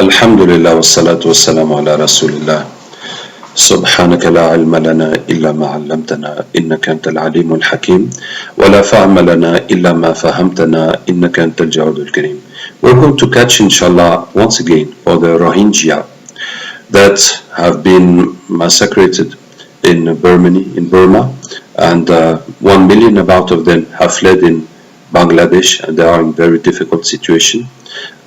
الحمد لله والصلاة والسلام على رسول الله. سبحانك لا علم لنا إلا ما علمتنا إنك أنت العليم الحكيم ولا فهم لنا إلا ما فهمتنا إنك أنت الجواد الكريم. We're going to catch inshallah once again for the Rohingya that have been massacred in Burma, and 1 million about of them have fled in Bangladesh, and they are in very difficult situation.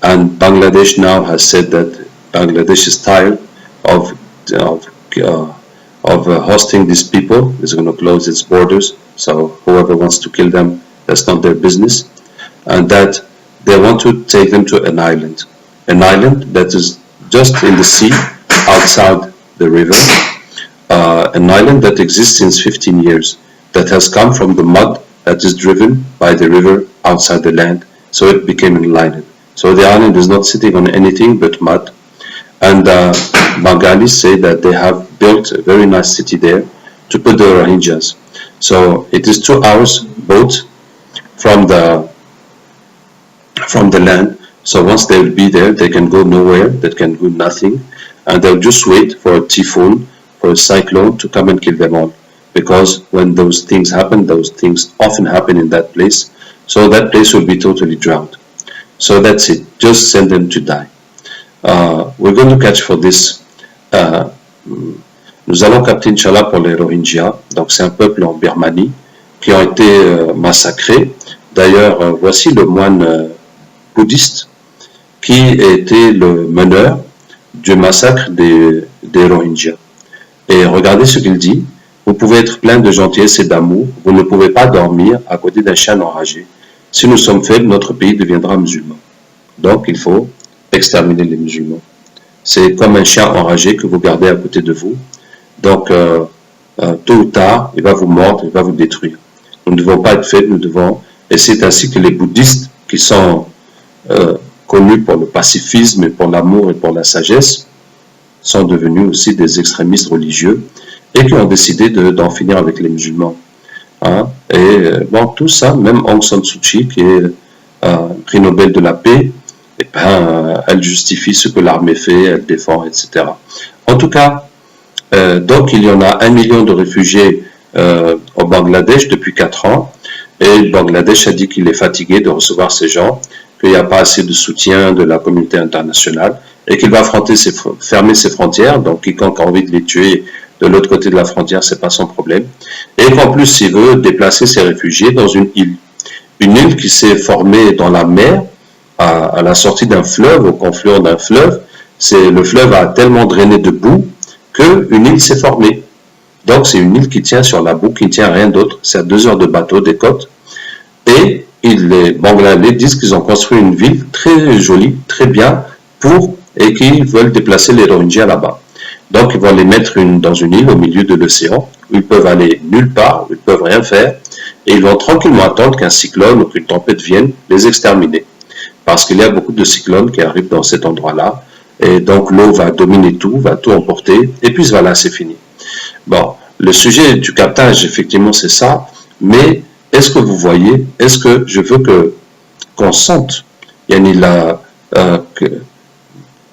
And Bangladesh now has said that Bangladesh is tired of hosting these people. It's going to close its borders. So whoever wants to kill them, that's not their business. And that they want to take them to an island that is just in the sea outside the river, an island that exists since 15 years, that has come from the mud that is driven by the river outside the land. So it became an island. So the island is not sitting on anything but mud. And Bengalis say that they have built a very nice city there to put the Rohingyas. So it is 2 hours boat from the land. So once they will be there, they can go nowhere, they can do nothing, and they'll just wait for a typhoon, for a cyclone to come and kill them all. Because when those things happen, those things often happen in that place. So that place will be totally drowned. So that's it. Just send them to die. We're going to catch for this. Nous allons capter Inch'Allah pour les Rohingyas. Donc c'est un peuple en Birmanie qui ont été massacrés. D'ailleurs, voici le moine bouddhiste qui était le meneur du massacre des Rohingyas. Et regardez ce qu'il dit. Vous pouvez être plein de gentillesse et d'amour. Vous ne pouvez pas dormir à côté d'un chien enragé. Si nous sommes faibles, notre pays deviendra musulman. Donc, il faut exterminer les musulmans. C'est comme un chien enragé que vous gardez à côté de vous. Donc, tôt ou tard, il va vous mordre, il va vous détruire. Nous ne devons pas être faibles, nous devons... Et c'est ainsi que les bouddhistes, qui sont connus pour le pacifisme et pour l'amour et pour la sagesse, sont devenus aussi des extrémistes religieux et qui ont décidé d'en finir avec les musulmans. Hein? Et bon, tout ça, même Aung San Suu Kyi, qui est prix Nobel de la paix, et ben, elle justifie ce que l'armée fait, elle défend, etc. En tout cas, donc il y en a 1 million de réfugiés au Bangladesh depuis 4 ans, et le Bangladesh a dit qu'il est fatigué de recevoir ces gens, qu'il n'y a pas assez de soutien de la communauté internationale, et qu'il va fermer ses frontières, donc quiconque a envie de les tuer de l'autre côté de la frontière, c'est pas son problème. Et qu'en plus, il veut déplacer ses réfugiés dans une île. Une île qui s'est formée dans la mer, à la sortie d'un fleuve, au confluent d'un fleuve. Le fleuve a tellement drainé de boue qu'une île s'est formée. Donc, c'est une île qui tient sur la boue, qui ne tient à rien d'autre. C'est à 2 heures de bateau des côtes. Et les Bangladais disent qu'ils ont construit une ville très jolie, très bien, et qu'ils veulent déplacer les Rohingyas là-bas. Donc, ils vont les mettre dans une île au milieu de l'océan, où ils peuvent aller nulle part, où ils ne peuvent rien faire, et ils vont tranquillement attendre qu'un cyclone ou qu'une tempête vienne les exterminer. Parce qu'il y a beaucoup de cyclones qui arrivent dans cet endroit-là, et donc l'eau va dominer tout, va tout emporter, et puis voilà, c'est fini. Bon, le sujet du captage, effectivement, c'est ça, mais est-ce que vous voyez, est-ce que je veux qu'on sente,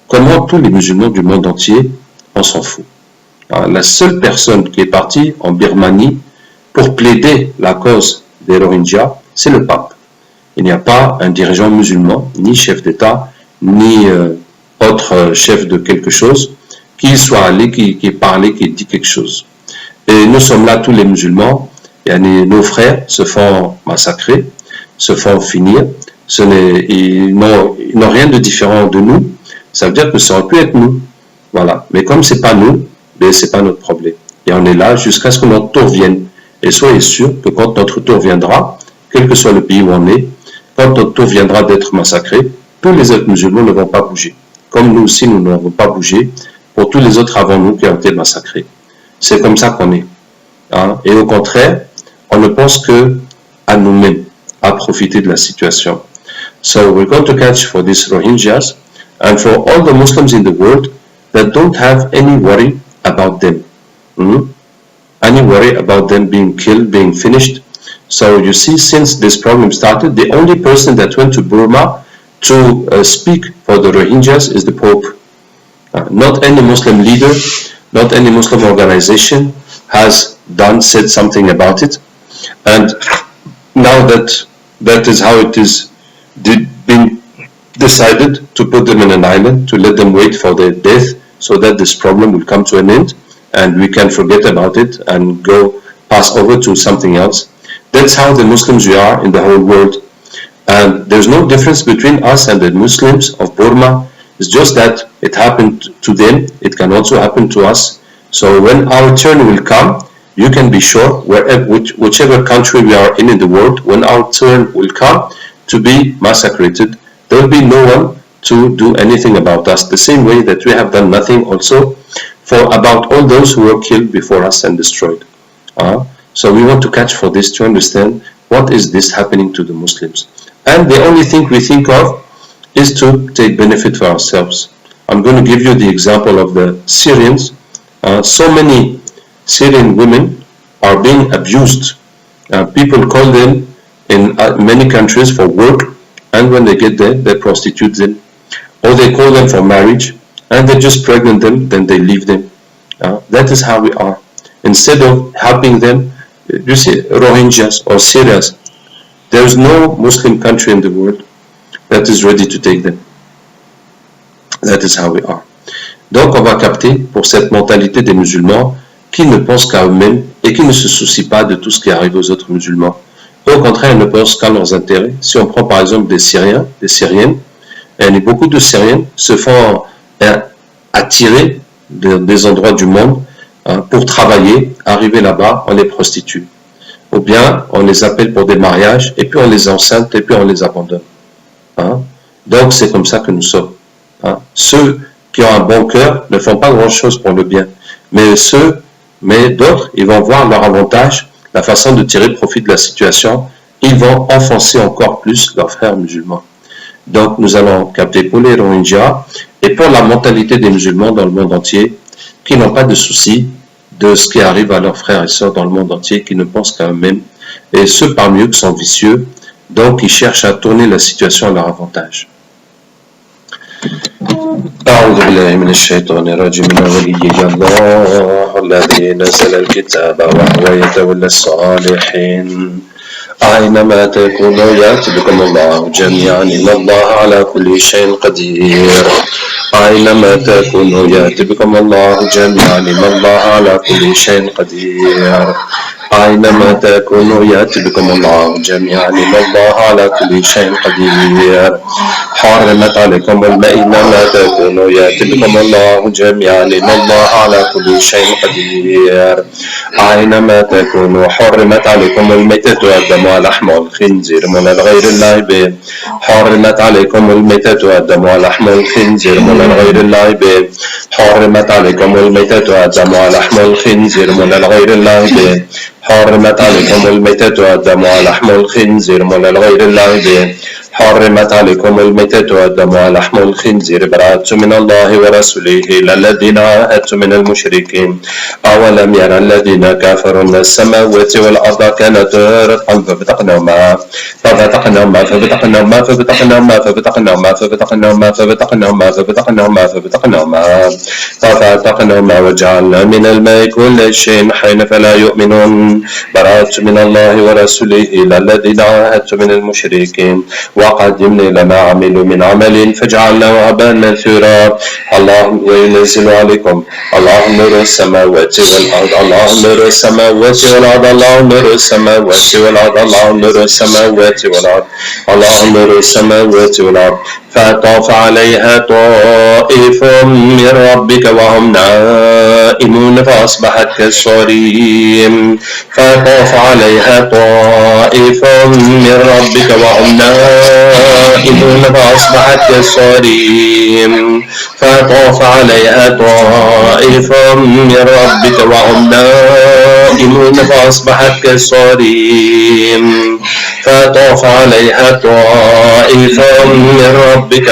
comment tous les musulmans du monde entier, on s'en fout. La seule personne qui est partie en Birmanie pour plaider la cause des Rohingyas, c'est le pape. Il n'y a pas un dirigeant musulman, ni chef d'État, ni autre chef de quelque chose, qui soit allé, qui ait parlé, qui ait dit quelque chose. Et nous sommes là, tous les musulmans, nos frères se font massacrer, se font finir, ils n'ont rien de différent de nous, ça veut dire que ça aurait pu être nous. Voilà. Mais comme c'est pas nous, ben c'est pas notre problème. Et on est là jusqu'à ce que notre tour vienne. Et soyez sûr que quand notre tour viendra, quel que soit le pays où on est, quand notre tour viendra d'être massacré, tous les autres musulmans ne vont pas bouger. Comme nous aussi, nous n'avons pas bougé pour tous les autres avant nous qui ont été massacrés. C'est comme ça qu'on est. Hein? Et au contraire, on ne pense que à nous-mêmes, à profiter de la situation. So we're going to catch for these Rohingyas and for all the Muslims in the world that don't have any worry about them. Any worry about them being killed, being finished. So you see, since this problem started, the only person that went to Burma to speak for the Rohingyas is the Pope. Not any Muslim leader, not any Muslim organization has said something about it. And now that is how it is been decided, to put them in an island, to let them wait for their death, so that this problem will come to an end and we can forget about it and go pass over to something else. That's how the Muslims we are in the whole world. And there's no difference between us and the Muslims of Burma. It's just that it happened to them, it can also happen to us. So when our turn will come, you can be sure, whichever country we are in the world, when our turn will come to be massacred, there will be no one to do anything about us, the same way that we have done nothing also for about all those who were killed before us and destroyed. So we want to catch for this, to understand what is this happening to the Muslims. And the only thing we think of is to take benefit for ourselves. I'm going to give you the example of the Syrians. So many Syrian women are being abused. People call them in many countries for work, and when they get there, they prostitute them. Or they call them for marriage, and they just pregnant them, then they leave them. That is how we are. Instead of helping them, you see, Rohingyas or Syrians, there is no Muslim country in the world that is ready to take them. That is how we are. Donc on va capter pour cette mentalité des musulmans qui ne pensent qu'à eux-mêmes et qui ne se soucient pas de tout ce qui arrive aux autres musulmans. Au contraire, ils ne pensent qu'à leurs intérêts. Si on prend par exemple des Syriens, des Syriennes, et beaucoup de Syriens se font attirer des endroits du monde pour travailler, arriver là-bas, on les prostitue. Ou bien on les appelle pour des mariages, et puis on les enceinte, et puis on les abandonne. Donc c'est comme ça que nous sommes. Ceux qui ont un bon cœur ne font pas grand-chose pour le bien. Mais d'autres, ils vont voir leur avantage, la façon de tirer profit de la situation, ils vont enfoncer encore plus leurs frères musulmans. Donc nous allons capter pour les Rohingyas et pour la mentalité des musulmans dans le monde entier, qui n'ont pas de soucis de ce qui arrive à leurs frères et sœurs dans le monde entier, qui ne pensent qu'à eux-mêmes, et ceux parmi eux qui sont vicieux, donc ils cherchent à tourner la situation à leur avantage. أعوذ بالله من الشيطان الرجيم ولي الله الذي نزل الكتاب وهو يتولى الصالحين أينما تكونوا يأتي بكم الله جميعا إن الله على كل شيء قدير أينما تكونوا يأتي بكم الله جميعا إن الله على كل شيء قدير أينما تكونوا يأتي بكم الله جميعا إن الله على كل شيء قدير حرمت عليكم أينما تكونوا يأتي بكم الله جميعا إن الله على كل شيء قدير أينما تكونوا حرمت عليكم الميتة والدم ولحم الخنزير من الغير الله به حرمت عليكم الميتة والدم ولحم الخنزير من الغير الله به حرمت عليكم الميتة والدم ولحم الخنزير من الغير الله به حرمت عليكم الميتة والدم ولحم الخنزير من الغير الله به حرمت عليكم الميتة والدم ولحم الخنزير براءة من الله ورسوله إلى الذين عاهدتم من المشركين أولم يرى الذين كفروا أن السماوات والأرض كانت رتقا ففتقناهما ففتقناهما وجعلنا من الماء كل شيء حي فلا يؤمنون براءة من الله ورسوله إلى الذين عاهدتم من المشركين وقدمنا لما عملوا من عمل فجعلناه هباء منثورا الله ينزل عليكم الله نور السماوات والأرض الله نور السماوات والأرض الله نور السماوات والأرض الله نور السماوات والأرض الله نور السماوات والأرض فطاف عليها طائف من ربك وهم نائمون فأصبحت كالصريم فطاف عليها طائف من ربك وهم نائمون فأصبحت كالصريم فطاف عليها طائف من ربك وهم نائمون فأصبحت كالصريم فطاف عليها طائف من ربك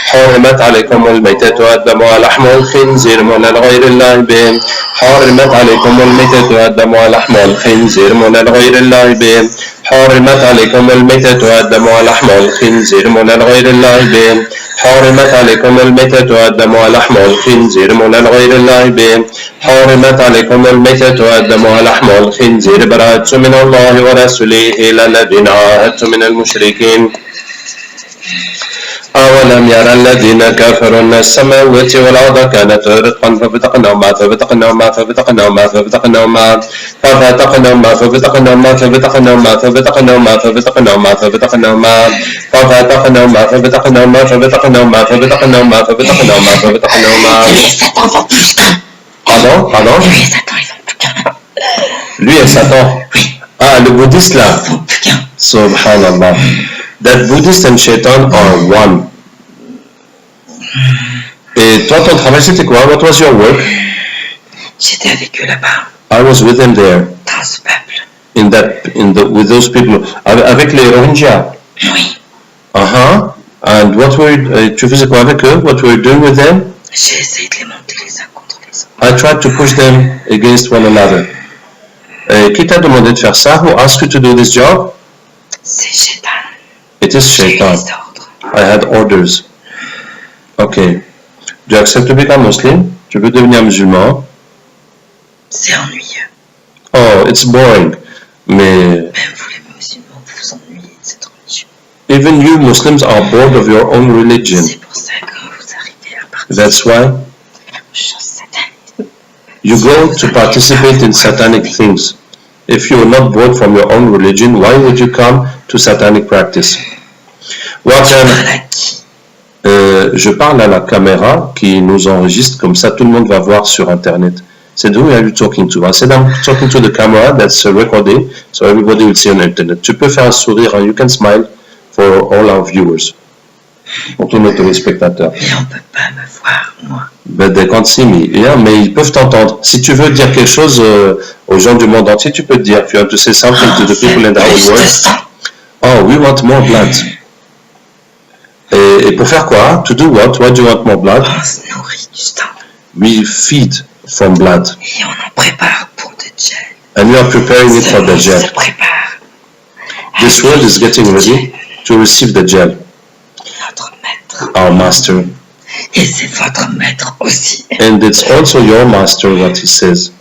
حرمت عليكم الميتة والدم ولحم الخنزير من غير الله به حرمت عليكم الميتة والدم ولحم الخنزير من غير الله به حرمت عليكم الميتة والدم ولحم الخنزير من غير الله به حرمت عليكم الميتة والدم ولحم الخنزير من غير الله به حرمت عليكم الميتة والدم ولحم الخنزير براءة من الله ورسوله إلى الذين عاهدتم من المشركين أولم يرى الذين كفروا أن السماوات والأرض كانت رتقا ففتقناهما ففتقناهما ففتقناهما ففتقناهما ففتقناهما ففتقناهما ففتقناهما ففتقناهما ففتقناهما ففتقناهما ففتقناهما ففتقناهما ففتقناهما ففتقناهما ففتقناهما ففتقناهما Pardon Lui et Satan. Ah, le bouddhiste là. Subhanallah. That Buddhist and Shaitan are one. Et toi, ton travail, c'était quoi? What was your work? J'étais avec eux là-bas. I was with them there. Dans ce peuple. With those people. Avec les Rohingyas. Oui. And tu faisais quoi avec eux? What were you doing with them? J'ai essayé de les monter les uns contre les autres. I tried to push them against one another. Qui t'a demandé de faire ça? Who asked you to do this job? C'est Shaitan. It is Shaitan. I had orders. Okay. Tu acceptes de become Muslim? Tu veux devenir musulman? C'est ennuyeux. Oh, it's boring. Mais même vous les musulmans, vous vous ennuyez de cette religion. Even you Muslims are bored of your own religion. C'est pour ça que vous arrivez à participer. That's why you go to participate in satanic things. If you are not bored from your own religion, why would you come to satanic practice? Je parle à la caméra qui nous enregistre, comme ça tout le monde va voir sur Internet. Said, who are you talking to? I said, I'm talking to the camera that's recording, so everybody will see on Internet. Tu peux faire un sourire, you can smile for all our viewers. Pour tous nos téléspectateurs. Mais on peut pas me voir, moi. But they can't see me. Yeah, mais ils peuvent t'entendre. Si tu veux dire quelque chose aux gens du monde entier, tu peux te dire. If you want to say something to the people in the whole world. Oh, we want more blood. Et pour faire quoi? To do what? Why do you want more blood? On se nourrit du sang. We feed from blood. Et on en prépare pour Dajjal. And we are preparing it for Dajjal. This world is getting ready to receive Dajjal. Notre maître. Our master. Et c'est votre maître aussi. And it's also your master, what he says.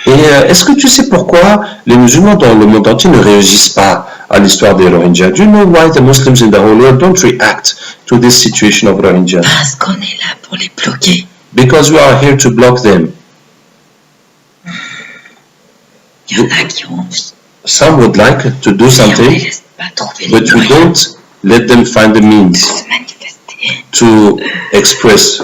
Et est-ce que tu sais pourquoi les musulmans dans le monde entier ne réagissent pas à l'histoire des Rohingyas? Do you know why the Muslims in the whole world don't react to this situation of Rohingyas? Parce qu'on est là pour les bloquer. Because we are here to block them. Il y en a qui ont envie. Some would like to do something, but we don't let them find the means to express.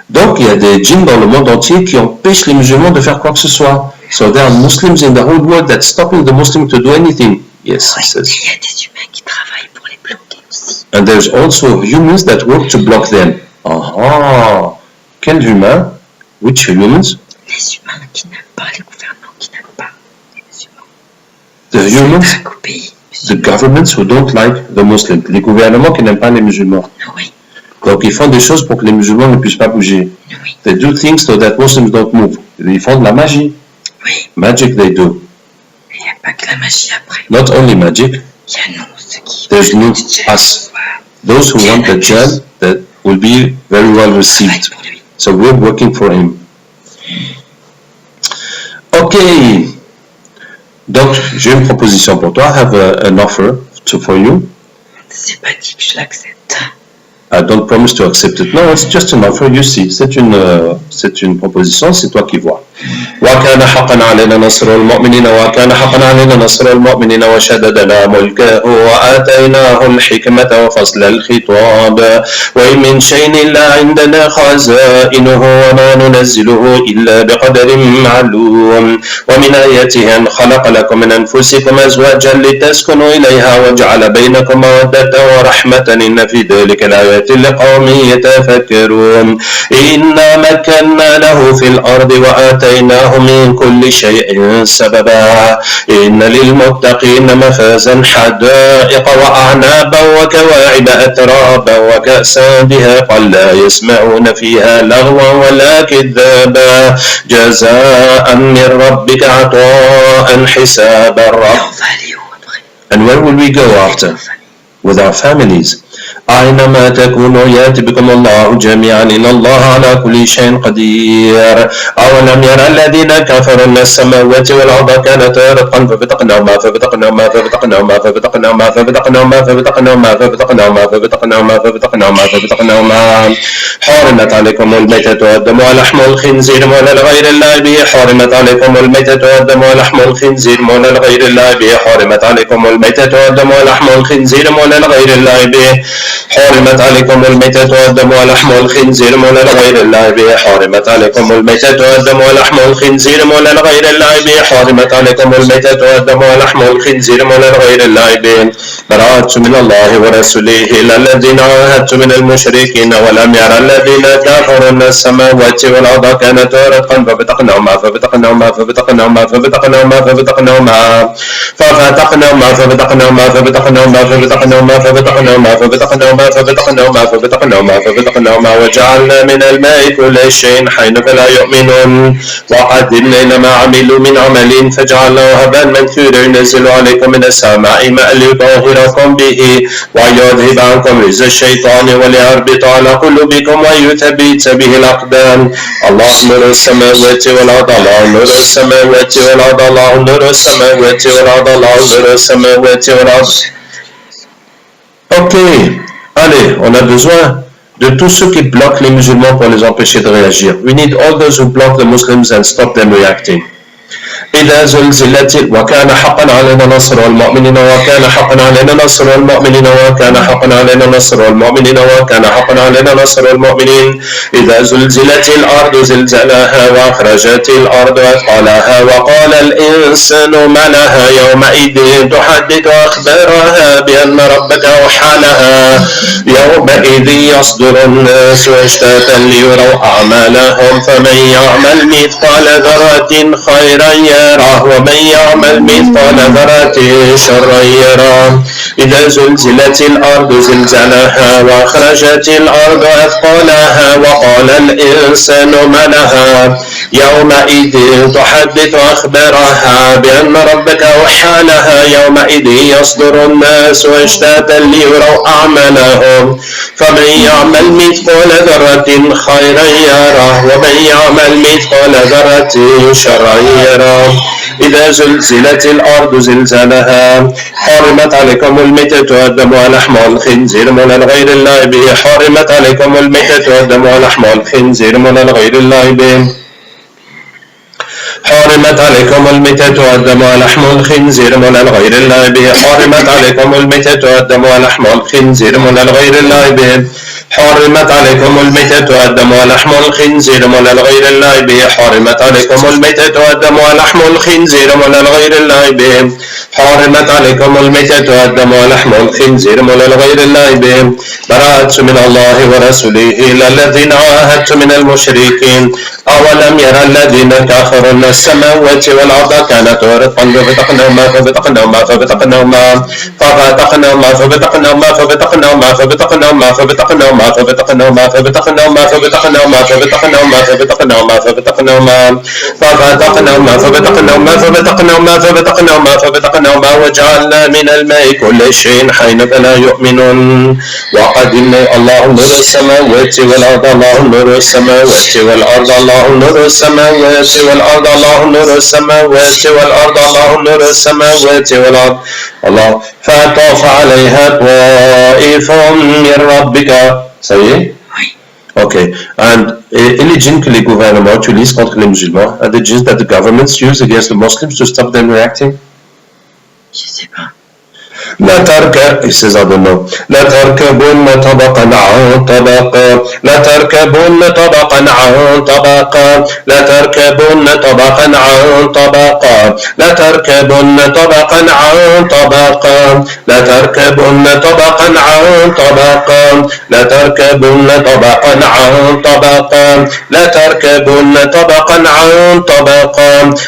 Donc, il y a des djinns dans le monde entier qui empêchent les musulmans de faire quoi que ce soit. So there are Muslims in the whole world that's stopping the Muslims to do anything. Yes, he says. Il y a des humains qui travaillent pour les bloquer aussi. And there's also humans that work to block them. Quels humains? Which humans? Les humains qui n'aiment pas les gouvernements, qui n'aiment pas les musulmans. The humans? The governments who don't like the Muslims. Les gouvernements qui n'aiment pas les musulmans. Oui. Donc ils font des choses pour que les musulmans ne puissent pas bouger. Oui. They do things so that Muslims don't move. Ils font de la magie. Oui. Magic they do. Il n'y a pas que la magie après. Not only magic. Il y a nous, ceux qui There's nous, us. Those who want the Dajjal that will be very well received. So we're working for him. Okay. Donc j'ai une proposition pour toi. I have an offer for you. C'est pas dit que je l'accepte. I don't promise to accept it. No, it's just an offer. You see, c'est une proposition. C'est toi qui vois. وكان حقا علينا نصر المؤمنين وكان حقا علينا نصر المؤمنين وشددنا ملكه وآتيناه الحكمة وفصل الخطاب وإن من شيء إلا عندنا خزائنه وما ننزله إلا بقدر معلوم ومن آياته أن خلق لكم من أنفسكم أزواجا لتسكنوا إليها وجعل بينكم مودة ورحمة إن في ذلك لآيات لقوم يتفكرون إنا مكنا له في الأرض وآتيناه وآتيناه من كل شيء سببا إن للمتقين مفازا حدائق وأعنابا وكواعب أترابا وكأسا دهاقا لا يسمعون فيها لغوا ولا كذابا جزاء من ربك عطاء حسابا. And where will we go after? With our families. أينما تكونوا يأتي بكم الله جميعا إن الله على كل شيء قدير. أولم يرى الذين كفروا أن السماوات والأرض كانتا رتقا ففتقناهما ففتقناهما ففتقناهما ففتقناهما ففتقناهما ففتقناهما ففتقناهما ففتقناهما ففتقناهما ففتقناهما حرمت عليكم الميتة والدم ولحم الخنزير ولا لغير الله به حرمت عليكم الميتة والدم ولحم الخنزير ولا لغير الله به حرمت عليكم الميتة والدم ولحم الخنزير ولا لغير الله به حرمت عليكم الميتة والدم ولحم الخنزير ولا لغير الله به حرمت عليكم الميتة والدم ولحم الخنزير ولا لغير الله به حرمت عليكم الميتة والدم ولحم الخنزير ولا لغير الله به براءة من الله ورسوله إلى الذين عاهدت من المشركين ولم يرى الذين كفروا أن السماوات والأرض كانتا رتقا ففتقناهما ففتقناهما ففتقناهما ففتقناهما ففتقناهما ففتقناهما ففتقناهما ففتقناهما ففتقناهما ففتقناهما ففتقناهما ففتقناهما ففتقناهما ففتقناهما وجعلنا من الماء كل شيء حي فلا يؤمنون وقدمنا إلى ما عملوا من عمل فجعلناه هباء منثورا ينزل عليكم من السماء ماء ليطهركم به ويذهب عنكم رجز الشيطان وليربط على قلوبكم ويثبت به الأقدام. الله نور السماوات والأرض الله نور السماوات والأرض الله نور السماوات والأرض الله نور السماوات والأرض. Ok, allez, on a besoin de tous ceux qui bloquent les musulmans pour les empêcher de réagir. We need all those who block the Muslims and stop them reacting. إذا زلزلت وكان حقا علينا نصر المؤمنين وكان حقا علينا نصر المؤمنين وكان حقا علينا نصر المؤمنين وكان حقا علينا نصر المؤمنين. إذا زلزلت الأرض زلزالها وأخرجت الأرض أثقالها وقال الإنسان ما لها يومئذ تحدث أخبارها بأن ربك أوحى لها يومئذ يصدر الناس أشتاتا ليروا أعمالهم فمن يعمل مثقال ذرة خيرا يراه ومن يعمل مثقال ذرة شرا يراه. إذا زلزلت الأرض زلزالها وأخرجت الأرض أثقالها وقال الإنسان ما لها يومئذ تحدث أخبارها بأن ربك أوحى لها يومئذ يصدر الناس أشتاتا ليروا أعمالهم فمن يعمل مثقال ذرة خيرا يراه ومن يعمل مثقال ذرة شرا يراه. إذا زلزلت الأرض زلزالها حرمت عليكم الميتة والدم ولحم الخنزير ولا لغير الله به حرمت عليكم الميتة والدم ولحم الخنزير ولا لغير الله به حرمت عليكم الميتة والدم ولحم الخنزير ولا لغير الله به حرمت عليكم الميتة والدم ولحم الخنزير ولا لغير الله به حرمت عليكم الميتة والدم ولحم الخنزير ولا لغير الله به حرمت عليكم الميتة والدم ولحم الخنزير ولا لغير الله به حرمت عليكم الميتة والدم ولحم الخنزير ولا لغير الله به براءة من الله ورسوله إلى الذين عاهدت من المشركين أولم يرى الذين كفروا أن السماوات والأرض كانتا رتقا ففتقناهما ففتقناهما ففتقناهما ففتقناهما ففتقناهما ففتقناهما ففتقناهما ففتقناهما ففتقناهما ففتقناهما ففتقناهما ففتقناهما ففتقناهما ففتقناهما ففتقناهما ففتقناهما ففتقناهما ففتقناهما ففتقناهما وجعلنا من الماء كل شيء حي فلا يؤمنون وقدمنا الله نور السماوات والأرض الله نور السماوات والأرض الله نور السماوات والأرض الله نور السماوات والأرض الله نور السماوات والأرض الله فطاف عليها طائف من ربك. Ça y est? Oui. Okay. And et les djinns que les gouvernements utilisent contre les musulmans, are the djinns that the governments use against the Muslims to stop them reacting? Je sais pas. he says, I don't know. لا تركبن طبقا عن طبق لا تركبن طبقا عن طبق لا تركبن طبقا عن طبق لا تركبن طبقا عن طبق لا تركبن طبقا عن طبق لا تركبن طبقا عن طبق لا تركبن طبقا عن طبق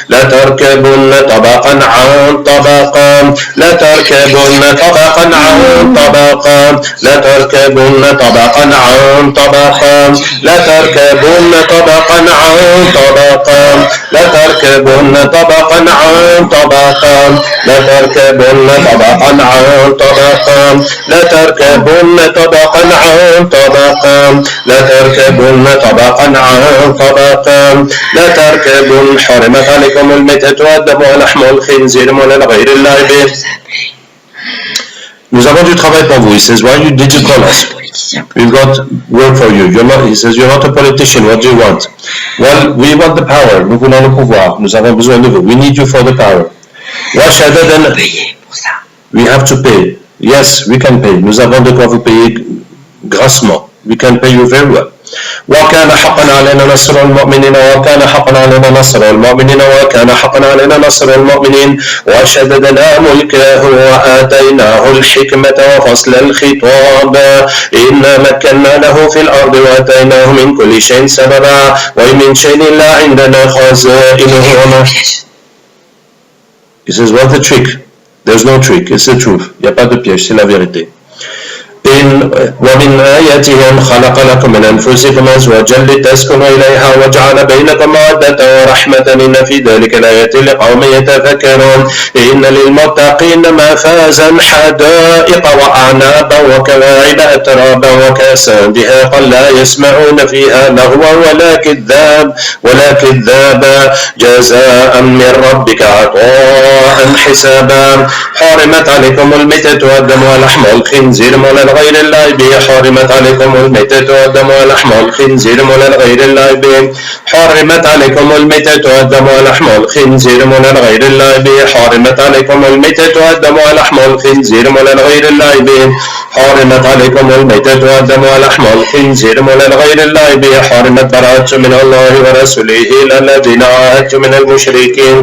لا تركبن طبقا عن طبق لا تركبن طبقا عن طبق لا تركبن طبقا عن طبق لا تركبن طبقا عن طبق لا تركبن طبقا عن طبق لا تركبن طبقا عن طبق لا تركبن طبقا عن طبق لا تركبن طبقا عن طبق لا تركبن حرمت عليكم الميتة والدم ولحم الخنزير من غير الله به. Nous avons du travail pour vous. He says, why did you call us? We've got work for you. He says, you're not a politician. What do you want? Well, we want the power. Nous voulons le pouvoir. Nous avons besoin de vous. We need you for the power. We have to pay. Yes, we can pay. Nous avons de quoi vous payer grassement. We can pay you very well. وكان حقا علينا نصر المؤمنين وكان حقا علينا نصر المؤمنين وكان حقا علينا نصر المؤمنين وشددنا ملكه وآتيناه الحكمة وفصل الخطاب إنا مكنا له في الأرض وآتيناه من كل شيء سببا ومن شيء لا عندنا خزائنه. He says, what's the trick? There's no trick, it's the truth. Il n'y a pas de piège, c'est la vérité. ومن آياتهم خلق لكم من أنفسكم أزواجا لتسكنوا إليها وجعل بينكم مودة ورحمة إن في ذلك لآيات لقوم يتفكرون إن للمتقين مفازا حدائق وأعنابا وكواعب أترابا وكأسا دهاقا لا يسمعون فيها لغوا ولا كذابا جزاء من ربك عطاء حسابا حرمت عليكم الميتة والدم ولحم الخنزير غير الله به حرمت عليكم الميتة والدم ولحم الخنزير غير الله به حرمت عليكم الميتة والدم ولحم الخنزير غير الله به حرمت عليكم الميتة والدم ولحم الخنزير غير الله به حرمت عليكم الميتة والدم ولحم الخنزير غير الله به حرمت براءة من الله ورسوله إلى الذين عاهدتم من المشركين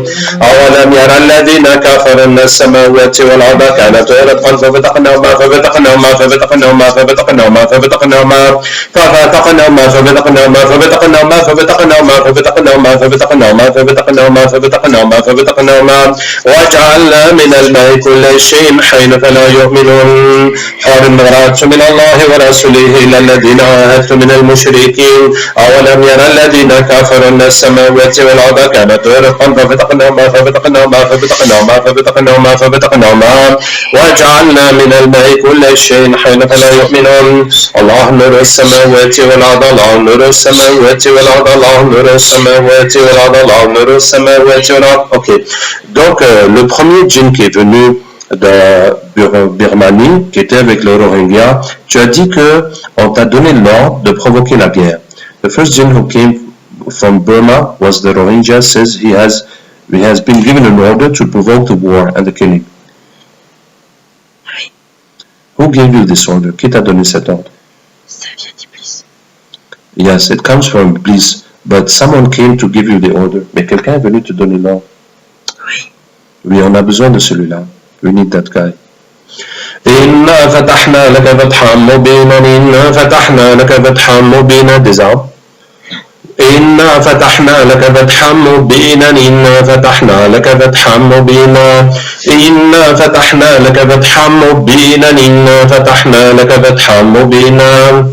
أولم يرى الذين كفروا أن السماوات والأرض كانت رتقا ففتقناهما ففتقناهما ففتقناهما ففتقناهما ففتقناهما ففتقناهما ففتقناهما ففتقناهما ففتقناهما ففتقناهما ففتقناهما ففتقناهما ففتقناهما ففتقناهما وجعلنا من الماء كل شيء حي فلا يؤمنون حرمت من الله ورسوله إلى الذين عاهدتم من المشركين أولم يرى الذين كفروا أن السماوات والأرض كانت رتقا ففتقناهما ففتقناهما ففتقناهما ففتقناهما ففتقناهما وجعلنا من الماء كل شيء حي فلا يؤمنون الله نور السماوات والأرض الله نور السماوات والأرض الله نور السماوات والأرض الله نور السماوات والأرض. Ok, donc le premier djinn qui est venu de Birmanie, qui était avec le Rohingya, tu as dit que on t'a donné l'ordre de provoquer la guerre. The first jinn who came from Burma was the Rohingya, says he has been given an order to provoke the war and the killing. Who gave you this order? Qui t'a donné cet ordre? Ça vient d'Iblis. Yes, it comes from Iblis, but someone came to give you the order. Mais quelqu'un est venu te donner l'ordre. Oui. Oui, on a besoin de celui-là. We need that guy. إنا فتحنا لك فتحا مبينا إنا فتحنا لك فتحا مبينا des arbres. إنا فتحنا لك فتحا مبينا إنا فتحنا لك فتحا مبينا إنا فتحنا لك فتحا مبينا إنا فتحنا لك فتحا مبينا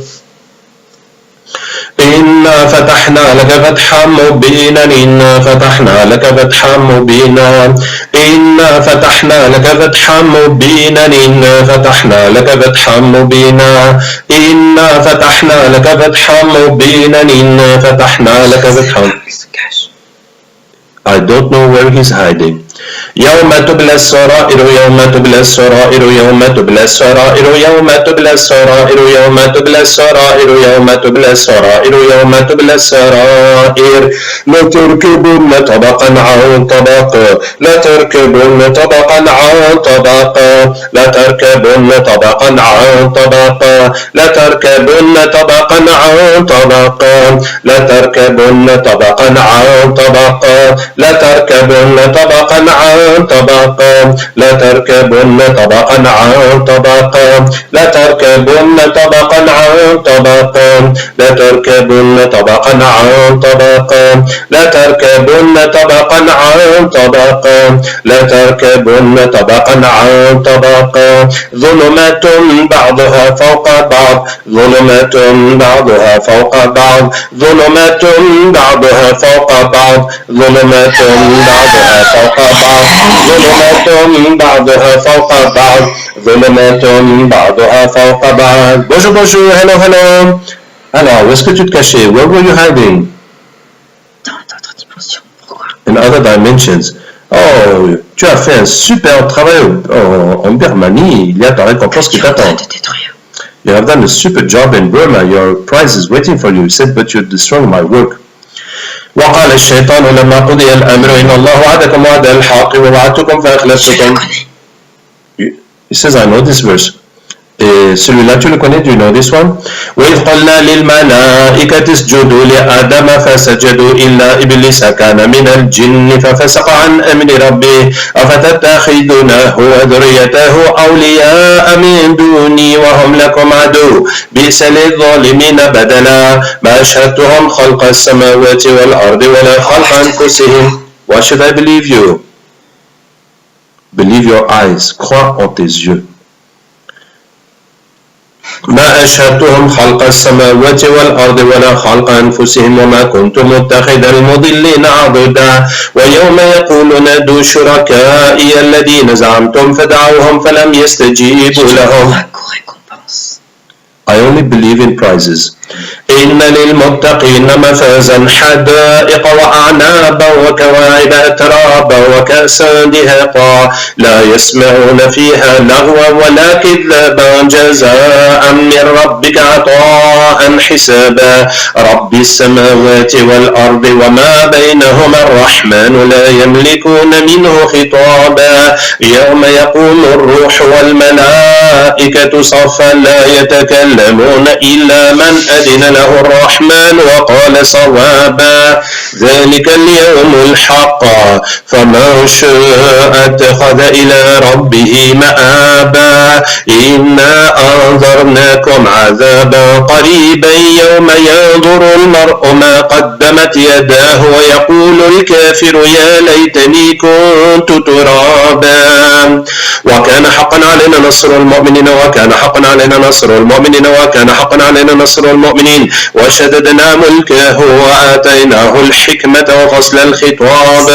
إنا فتحنا لك فتحا مبينا إنا فتحنا لك فتحا مبينا إنا فتحنا لك فتحا مبينا إنا فتحنا لك فتحا مبينا إنا فتحنا لك فتحا مبينا إنا فتحنا لك فتحا. I don't know where he's hiding. يوم تبلى السرائر يوم تبلى السرائر يوم تبلى السرائر يوم تبلى السرائر يوم تبلى السرائر يوم تبلى السرائر يوم تبلى السرائر لتركبن طبقا عن طبق لتركبن طبقا عن طبق لتركبن طبقا عن طبق لتركبن طبقا عن طبق لتركبن طبقا عن طبق لتركبن طبقا عن طبق لتركبن طبقا عن طبق لتركبن طبقا عن طبق لتركبن طبقا عن طبق لتركبن طبقا عن طبق لتركبن طبقا عن طبق ظلمات بعضها فوق بعض ظلمات بعضها فوق بعض ظلمات بعضها فوق بعض ظلمات بعضها فوق بعض ظلمات بعضها فوق بعض ظلمات بعضها فوق بعض. Bonjour, bonjour, hello, hello. Alors, où est-ce que tu te cachais? Where were you hiding? Dans d'autres dimensions. Pourquoi? In other dimensions. Oh, tu as fait un super travail en Birmanie. Il y a ta récompense qui t'attend. De détruire. You have done a super job in Burma. Your prize is waiting for you. You said, but you're destroying my work. وقال الشيطان لما قضي الأمر إن الله وعدكم وعد الحق ووعدتكم فأخلفتكم. He says, I know this verse. Et celui-là, tu le connais, do you know this one? وإذ قلنا للملائكة اسجدوا لآدم فسجدوا إلا إبليس كان من الجن ففسق عن أمر ربه أفتتخذونه وذريته أولياء من دوني وهم لكم عدو بئس للظالمين بدلا ما أشهدتهم خلق السماوات والأرض ولا خلق أنفسهم. Why should I believe you? Believe your eyes. Crois en tes yeux. ما أشهدتهم خلق السماوات والأرض ولا خلق أنفسهم وما كنت متخذ المضلين عضدا ويوم يقول نادوا شركائي الذين زعمتم فدعوهم فلم يستجيبوا لهم. I only believe in prizes. إن للمتقين مفازا حدائق وأعنابا وكواعب أترابا وكأسا دهاقا لا يسمعون فيها لغوا ولا كذابا جزاء من ربك عطاء حسابا رب السماوات والأرض وما بينهما الرحمن لا يملكون منه خطابا يوم يقوم الروح والملائكة صفا لا يتكلمون إلا من أذن له الرحمن وقال صوابا ذلك اليوم الحق فمن شاء اتخذ إلى ربه مآبا إنا أنذرناكم عذابا قريبا يوم ينظر المرء ما قدمت يداه ويقول الكافر يا ليتني كنت ترابا وكان حقا علينا نصر المؤمنين وكان حقا علينا نصر المؤمنين وكان حقا علينا نصر المؤمنين وشددنا ملكه وآتيناه الحكمة وفصل الخطاب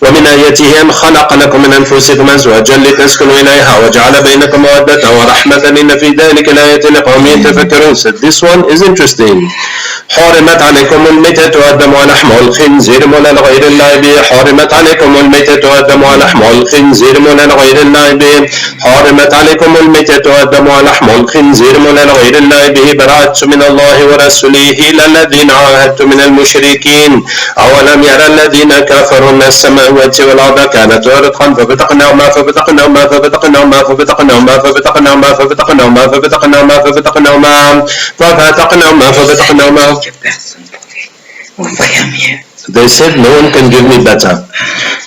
ومن آياته أن خلق لكم من أنفسكم أزواجا لتسكنوا إليها وجعل بينكم مودة ورحمة إن في ذلك لآيات لقوم يتفكرون. So this one is interesting. حرمت عليكم الميتة والدم ولحم الخنزير مولى لغير الله به حرمت عليكم الميتة والدم ولحم الخنزير مولى لغير الله به حرمت عليكم الميتة والدم ولحم الخنزير مولى لغير الله به براءة من الله ورسوله إلى الذين عاهدتم من المشركين أولم يرى الذين كفروا أن السماوات والأرض كانت رتقا ففتقناهما ففتقناهما ففتقناهما ففتقناهما ففتقناهما ففتقناهما ففتقناهما ففتقناهما ففتقناهما ففتقناهما. They said no one can give me better.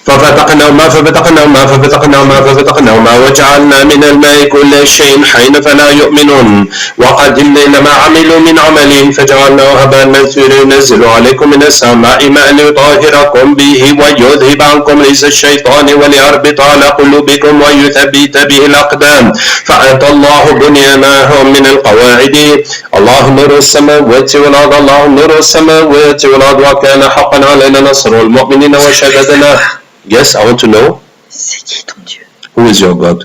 ففتقناهما ففتقناهما ففتقناهما ففتقناهما وجعلنا من الماء كل شيء حي فلا يؤمنون وقدمنا إلى ما عملوا من عمل فجعلناه هباء منثورا ينزل عليكم من السماء ماء ليطهركم به ويذهب عنكم رجس الشيطان وليربط على قلوبكم ويثبت به الأقدام فأتى الله بنيانهم من القواعد الله نور السماوات والأرض الله نور السماوات والأرض وكان حقا علينا نصر المؤمنين وشددنا. Yes, I want to know. C'est qui ton Dieu? Who is your God?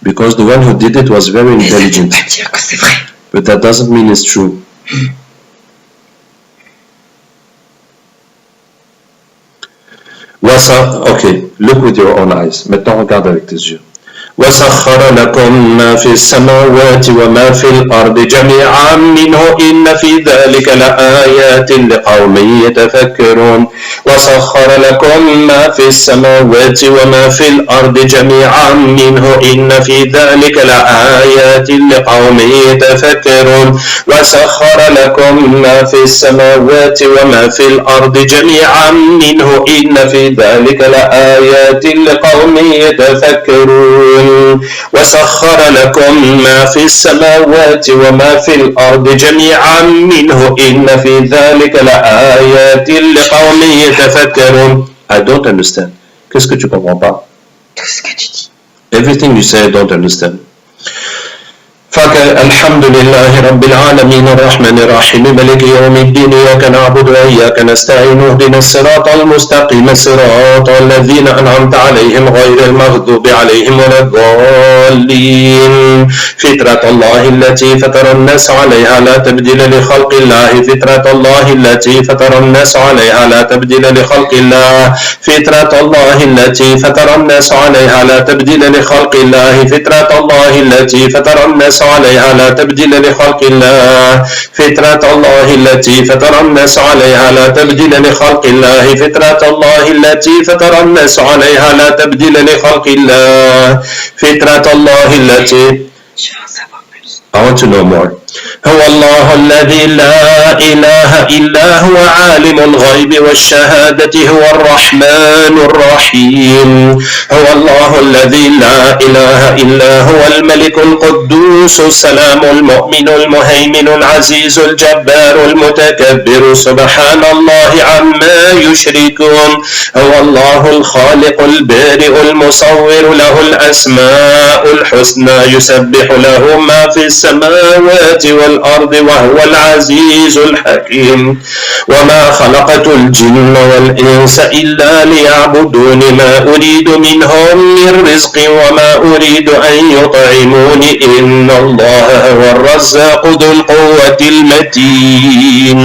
Because the one who did it was very Mais ça ne veut intelligent. pas dire que c'est vrai. But that doesn't mean it's true. Okay, look with your own eyes. Maintenant, regarde avec tes yeux. وسخر لكم ما في السماوات وما في الأرض جميعا منه إن في ذلك لآيات لقوم يتفكرون. وسخر لكم ما في السماوات وما في الأرض جميعا منه إن في ذلك لآيات لقوم يتفكرون. وسخر لكم ما في السماوات وما في الأرض جميعا منه إن في ذلك لآيات لقوم يتفكرون. وسخر لكم ما في السماوات وما في الأرض جميعا منه إن في ذلك لآيات لقوم يتفكرون. I don't understand. Qu'est-ce que tu comprends pas? Tout ce que tu dis. Everything you say I don't understand. الحمد لله رب العالمين الرحمن الرحيم مالك يوم الدين إياك نعبد وإياك نستعين اهدنا الصراط المستقيم صراط الذين أنعمت عليهم غير المغضوب عليهم ولا الضالين. فطرة الله التي فطر الناس عليها لا تبديل لخلق الله. فطرة الله التي فطر الناس عليها لا تبديل لخلق الله. فطرة الله التي فطر الناس عليها لا تبديل لخلق الله. فطرة الله التي فطر الناس عليها لا تبديل لخلق الله. فطرة الله التي فطر الناس عليها لا تبديل لخلق الله. فطرة الله التي فطر الناس عليها لا تبديل لخلق الله. فطرة الله التي Je veux en savoir plus. I want to know more. هو الله الذي لا إله إلا هو عالم الغيب والشهادة هو الرحمن الرحيم. هو الله الذي لا إله إلا هو الملك القدوس السلام المؤمن المهيمن العزيز الجبار المتكبر سبحان الله عما يشركون. هو الله الخالق البارئ المصور له الأسماء الحسنى يسبح له ما في السماوات والأرض وهو العزيز الحكيم. وما خلقت الجن والإنس إلا ليعبدون ما أريد منهم من رزق وما أريد أن يطعمون إن الله هو الرزاق ذو القوة المتين.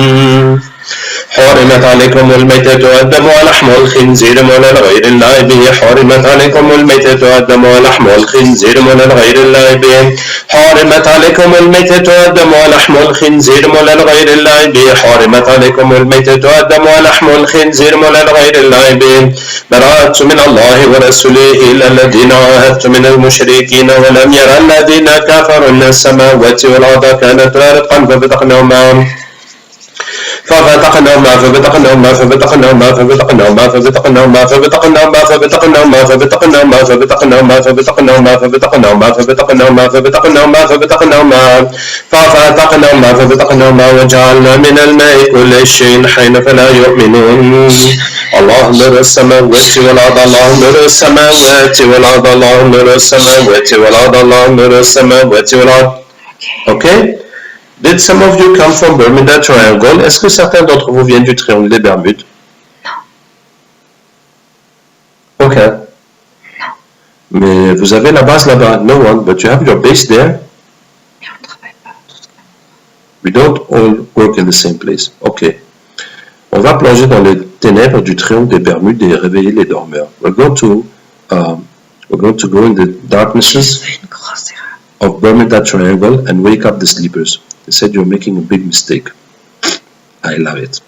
حرمت عليكم الميتة والدم ولحم الخنزير ولا الغير الله به. حرمت عليكم الميتة والدم ولحم الخنزير ولا الغير الله به. حرمت عليكم الميتة والدم ولحم الخنزير ولا الغير الله به. حرمت عليكم الميتة والدم ولحم الخنزير ولا الغير الله به. براءة من الله ورسوله إلى الذين عاهدت من المشركين ولم يرى الذين كفروا أن السماوات والأرض كانت رتقا ففتقناهما ففتقناهما ففتقناهما ففتقناهما ففتقناهما ففتقناهما ففتقناهما ففتقناهما ففتقناهما ففتقناهما ففتقناهما ففتقناهما ففتقناهما ففتقناهما ففتقناهما ففتقناهما ففتقناهما وجعلنا من الماء كل شيء حي فلا يؤمنون. الله نور السماوات والأرض الله نور السماوات والأرض الله نور السماوات والأرض الله نور السماوات والأرض. Okay? Did some of you come from Bermuda Triangle? Est-ce que certains d'entre vous viennent du triangle des Bermudes? Non. Ok. Non. Mais vous avez la base là-bas. No one, but you have your base there. Mais on ne travaille pas tous. We don't all work in the same place. Ok. On va plonger dans les ténèbres du triangle des Bermudes et réveiller les dormeurs. We're going to go in the darknesses C'est une grosse erreur. of Bermuda Triangle and wake up the sleepers. They said you're making a big mistake. I love it.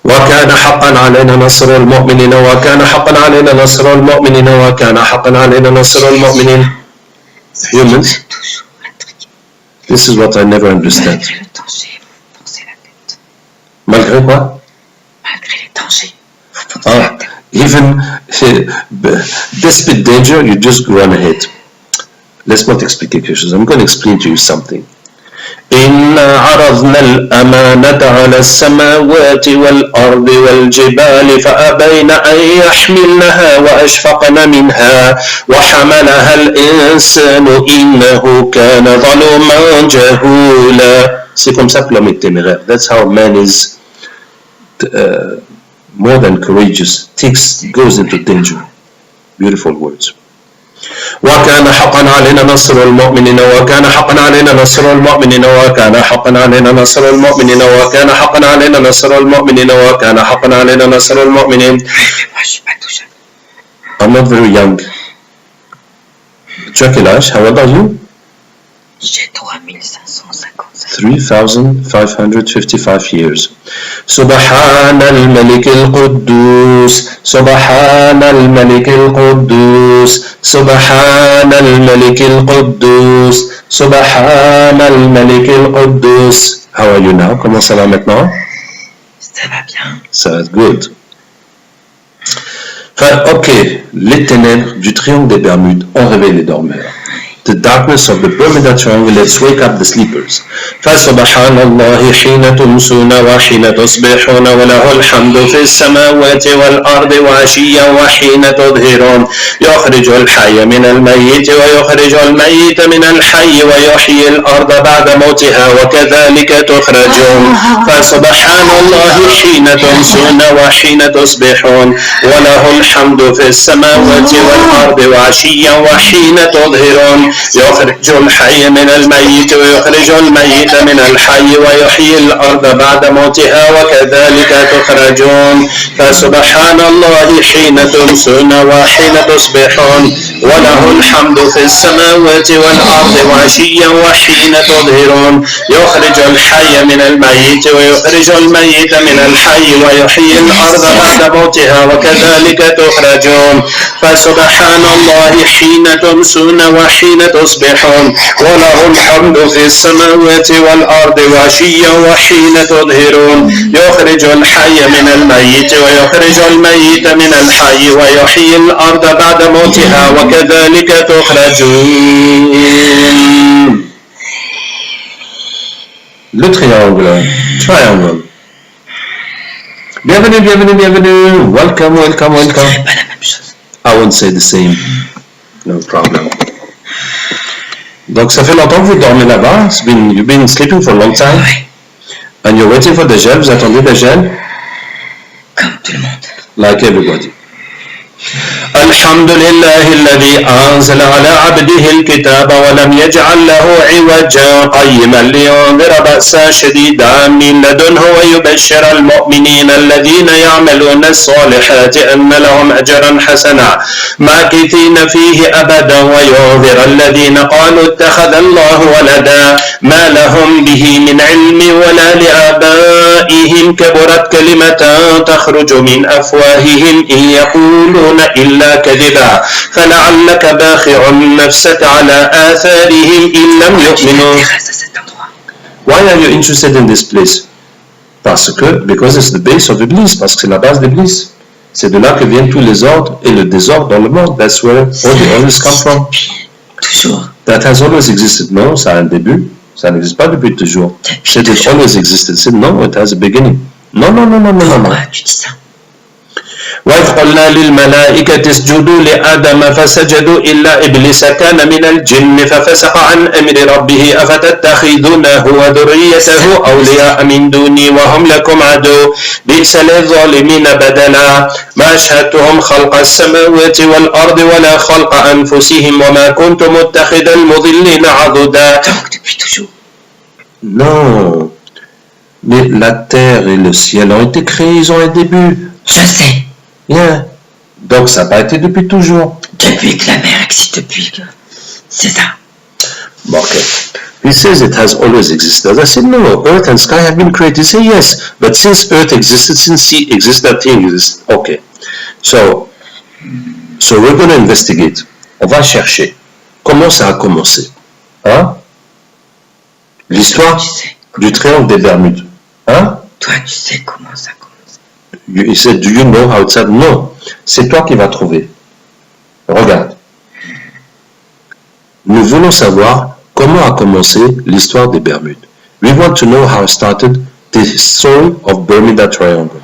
وكان حقا علينا نصر المؤمنين وكان حقا علينا نصر المؤمنين وكان حقا علينا نصر المؤمنين. Humans. Toujours intrigué. This is what I never understand. Malgré le danger, vous pensez la tête. Malgré quoi? Malgré les dangers, vous pensez la tête. Even despite danger, you just run ahead. Laisse-moi t'expliquer quelque chose. I'm going to explain to you something. إنا عرضنا الأمانة على السماوات والأرض والجبال فأبين أن يحملنها وأشفقن منها وحملها الإنسان إنه كان ظلوما جهولا. C'est comme ça que l'homme est téméraire. That's how man is more than courageous. Goes into danger. Beautiful words. وكان حقا علينا نصر المؤمنين وكان حقا علينا نصر المؤمنين وكان حقا علينا نصر المؤمنين وكان حقا علينا نصر المؤمنين وكان حقا علينا نصر المؤمنين. Moi, je suis pas tout jeune. I'm not very young. Tu as quel âge? How old are you? J'ai 3555. 3555 years. سبحان الملك القدوس سبحان الملك القدوس سبحان الملك القدوس سبحان الملك القدوس. How are you now? Comment ça va maintenant? Ça va bien. Ça va good. Enfin, ok, les ténèbres du triangle des Bermudes ont réveillé les dormeurs. The darkness of the Bermuda Triangle, let's wake up the sleepers. فسبحان الله حين تمسون وحين تصبحون وله الحمد في السماوات والأرض وعشيا وحين تظهرون يخرج الحي من الميت ويخرج الميت من الحي ويحيي الأرض بعد موتها وكذلك تخرجون. فسبحان الله حين تمسون وحين تصبحون وله الحمد في السماوات والأرض وعشيا وحين تظهرون يخرج الحي من الميت ويخرج الميت من الحي ويحيي الأرض بعد موتها وكذلك تخرجون. فسبحان الله حين تمسون وحين تصبحون وله الحمد في السماوات والأرض وعشيا وحين تظهرون يخرج الحي من الميت ويخرج الميت من الحي ويحيي الأرض بعد موتها وكذلك تخرجون. فسبحان الله حين تمسون وحين تصبحون وله الحمد في السماوات والأرض وعشيا وحين تظهرون يخرج الحي من الميت ويخرج الميت من الحي ويحيي الأرض بعد موتها وكذلك تخرجون. Le triangle. Bienvenue, bienvenue, bienvenue. Welcome, welcome, welcome. C'est pas la même chose. I won't say the same. No problem. Donc ça fait longtemps que vous dormez là-bas. You've been sleeping for a long time. Ouais, And you're waiting for the gel. Vous attendez le gel? comme tout le monde. Like everybody. الحمد لله الذي أنزل على عبده الكتاب ولم يجعل له عوجا قيما لينذر بأسا شديدا من لدنه ويبشر المؤمنين الذين يعملون الصالحات أن لهم أجرا حسنا ماكثين فيه أبدا وينذر الذين قالوا اتخذ الله ولدا ما لهم به من علم ولا لآبائهم كبرت كلمة تخرج من أفواههم إن يقولون إلا كذبا فلعلك باخع نفسك على آثارهم إن لم يؤمنوا. Why are you interested in this place? Because it's the base of Iblis, parce que c'est la base d'Iblis. C'est de là que viennent tous les ordres et le désordre dans le monde. That's where all the orders come from. Toujours. That has always existed. Non, ça a un début. Ça n'existe pas depuis toujours. It has always existed. C'est non, it has a beginning. Non, non, non, non, non, non. Pourquoi tu dis ça? وإذ قلنا للملائكة اسجدوا لآدم فسجدوا إلا إبليس كان من الجن ففسق عن أمر ربه أفتتخذونه وذريته أولياء من دوني وهم لكم عدو بئس للظالمين بدلا ما أشهدتهم خلق السماوات والأرض ولا خلق أنفسهم وما كنت متخذ المضلين عضدا. Donc depuis toujours. Non, mais la terre et le ciel ont été créés, ils ont un début. Je sais. Yeah. Donc ça n'a pas été depuis toujours. Depuis que la mer existe, depuis que... C'est ça. Okay. He says it has always existed. I said, no, earth and sky have been created. He said, yes, but since earth existed, since sea exists, that thing exists. Okay. So we're going to investigate. On va chercher. Comment ça a commencé? Hein? L'histoire Tu sais. du triangle des Bermudes. Hein? Toi, tu sais comment ça commence. He said, do you know how it started? Non. C'est toi qui vas trouver. Regarde. Nous voulons savoir comment a commencé l'histoire des Bermudes. We want to know how it started the story of Bermuda Triangle.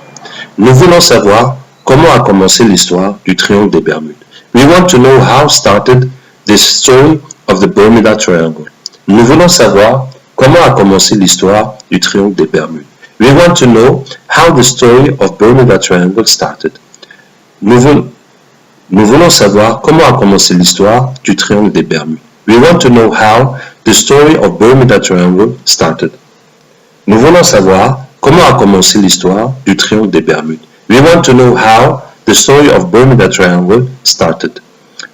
Nous voulons savoir comment a commencé l'histoire du triangle des Bermudes. We want to know how started the story of the Bermuda Triangle. Nous voulons savoir comment a commencé l'histoire du triangle des Bermudes. We want to know how the story of Bermuda Triangle started. Nous voulons Nous voulons savoir comment a commencé l'histoire du triangle des Bermudes. We want to know how the story of Bermuda Triangle started. Nous voulons savoir comment a commencé l'histoire du triangle des Bermudes. We want to know how the story of Bermuda Triangle started.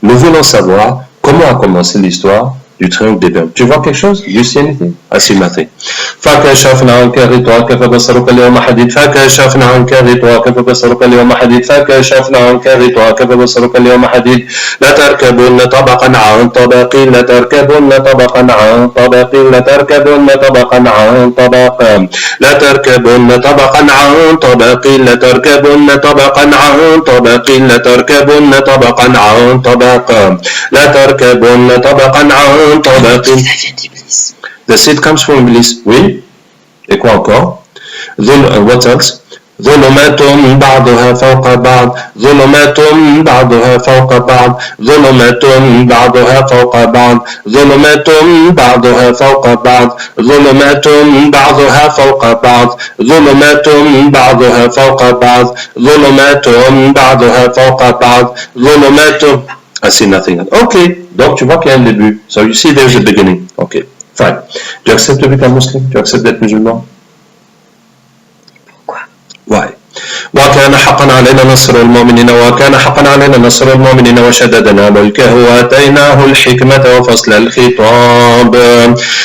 Nous voulons savoir comment a commencé l'histoire du triangle des Bermudes. Tu vois quelque chose? You see anything? I see nothing. فكشفنا عنك غطاءك فبصرك اليوم حديد. فكشفنا عنك غطاءك فبصرك اليوم حديد. فكشفنا عنك غطاءك فبصرك اليوم حديد. لتركبن طبقا عن طبق. لتركبن طبقا عن طبق. لتركبن طبقا عن طبق. لتركبن طبقا عن طبق. لتركبن طبقا عن طبق. لتركبن طبقا عن طبق. لتركبن طبقا عن طبق. The seed comes from Iblis. Oui. Et quoi encore? What else? ظلمات بعضها فوق بعض. ظلمات بعضها فوق بعض. ظلمات بعضها فوق بعض. ظلمات بعضها فوق بعض. ظلمات بعضها فوق بعض. ظلمات بعضها فوق بعض. ظلمات بعضها فوق بعض. ظلمات. I see nothing. Okay. Donc tu vois qu'il y a un début. So you see there's a beginning. Okay. Fine. Tu acceptes d'être un musulman? Tu acceptes d'être musulman? Pourquoi? Why? وكان حقا علينا نصر المؤمنين وكان حقا علينا نصر المؤمنين وشددنا ملكه واتيناه الحكمة وفصل الخطاب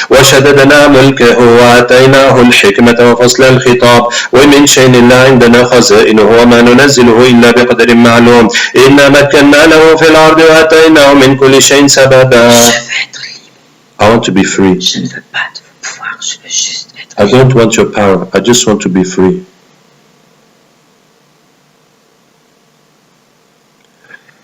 وشددنا ملكه واتيناه الحكمة وفصل الخطاب ومن شيء لا عندنا خزائنه وما ننزله إلا بقدر معلوم إنا مكنا له في الأرض واتيناه من كل شيء سببا. I want to be free. Je ne veux pas de vos pouvoirs, je veux juste être I don't want your power, I just want to be free.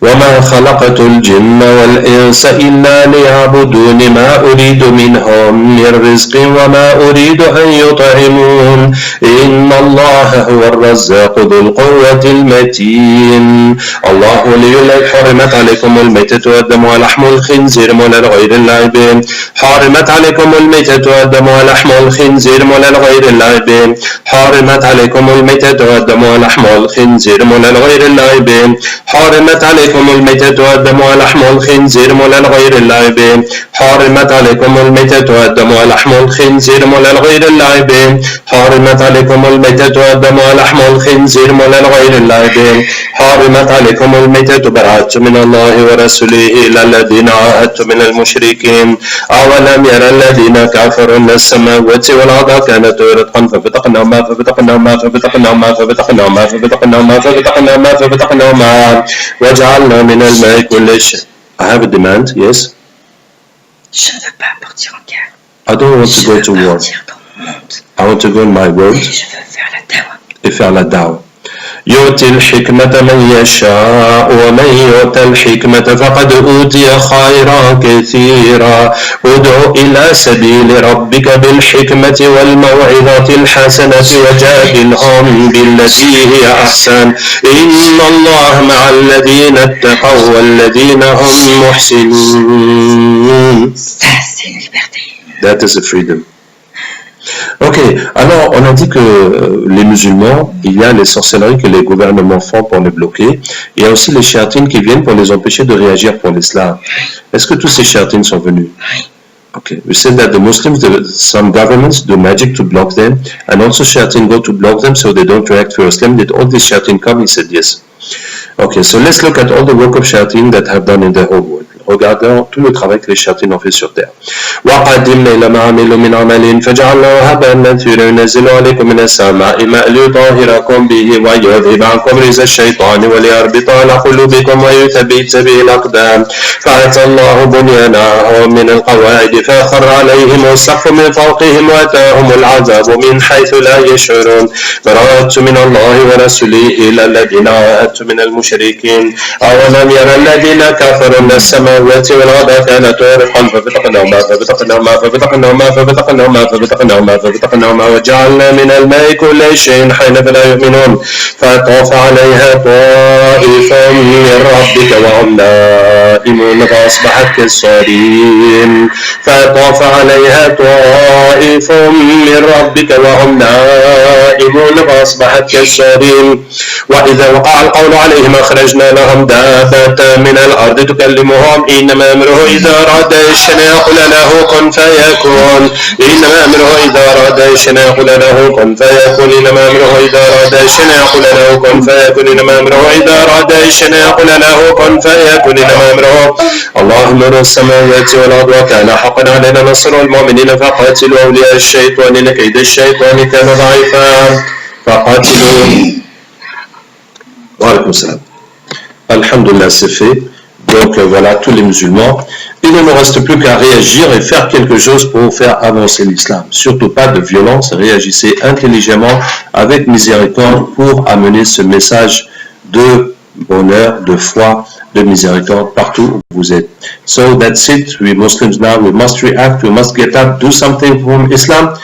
وما خلقت الجن والإنس إلا ليعبدون ما أريد منهم من رزق وما أريد أن يطعمون إن الله هو الرزاق ذو القوة المتين. الله ولي حرمت عليكم الميتة والدم ولحم الخنزير ولغير اللعب. حرمت عليكم الميتة والدم ولحم الخنزير ولغير اللعب. حرمت عليكم الميتة والدم ولحم الخنزير ولغير اللعب. حرمت عليكم الميتة والدم ولحم الخنزير ولغير اللعب. حرمت عليكم الميتة والدم ولحم الخنزير ولغير اللعب. حرمت عليكم الميتة والدم ولحم الخنزير ولغير اللعب. حرمت عليكم الميتة. برأت من الله ورسوله إلى الذين عاهدت من المشركين. أولم يرى الذين كفروا أن السماوات والأرض كانت رتقا ففتقناهما ففتقناهما ففتقناهما ففتقناهما ففتقناهما ففتقناهما ففتقناهما وجعلنا من الماء كل شيء. I have a demand, yes. Je ne veux pas partir en guerre. I don't want to go to war. I want to go in my world. Et je veux faire la dawa. Et faire la dawa. يؤتي الحكمة من يشاء ومن يؤت الحكمة فقد أوتي خيرا كثيرا. ادع إلى سبيل ربك بالحكمة والموعظة الحسنة وجادلهم بالتي هي أحسن إن الله مع الذين اتقوا والذين هم محسنون. That is a freedom. Ok, alors on a dit que les musulmans, il y a les sorcelleries que les gouvernements font pour les bloquer, il y a aussi les chéatines qui viennent pour les empêcher de réagir pour l'islam. Est-ce que tous ces chéatines sont venus? Okay, we said that the Muslims, some governments do magic to block them, and also shayateen go to block them so they don't react for Islam. Did all these shayateen come? He said yes. Okay, so let's look at all the work of shayateen that have done in the whole world. Regardons tout le travail que les shayateen ont fait sur terre. وقدمنا إلى ما عملوا من عمل فجعلناه هباء منثورا ينزل عليكم من السماء ماء ليطهركم به ويذهب عنكم رجز الشيطان وليربط على قلوبكم ويثبت به الأقدام. فأتى الله بنيانهم من القواعد فخر عليهم السقف من فوقهم وأتاهم العذاب من حيث لا يشعرون. براءة من الله ورسوله إلى الذين عاهدت من المشركين. أولم يرى الذين كفروا أن السماوات السماوات والأرض كانت رفقا ففتقناهما وجعلنا من الماء كل شيء حي فلا يؤمنون فطاف عليها طائف من ربك وهم نائمون فأصبحت كالصريم فطاف عليها طائف من ربك وهم نائمون فأصبحت كالصريم وإذا وقع القول عليهم أخرجنا لهم دابة من الأرض تكلمهم إنما أمره إذا أراد شيئا يقول له كن فيكون إنما أمره إذا أراد شيئا يقول له كن فيكون إنما أمره إذا أراد شيئا يقول له كن فيكون إنما أمره إذا أراد شيئا يقول له كن فيكون إنما أمره الله نور السماوات والأرض وكان حقا علينا نصر المؤمنين فقاتلوا أولياء الشيطان إن كيد الشيطان كان ضعيفا فقاتلوا. Alhamdulillah, c'est fait. Donc voilà, tous les musulmans, il ne nous reste plus qu'à réagir et faire quelque chose pour faire avancer l'islam. Surtout pas de violence, réagissez intelligemment avec miséricorde pour amener ce message de bonheur, de foi, de miséricorde partout où vous êtes. So that's it. We Muslims now, we must react, we must get up, do something from Islam.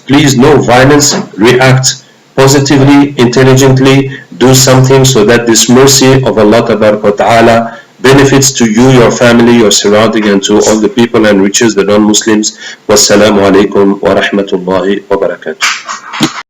Please, no violence, react positively, intelligently, do something so that this mercy of Allah Ta'ala benefits to you, your family, your surrounding, and to all the people and reaches the non-Muslims. Wassalamu alaikum wa rahmatullahi wa barakatuh.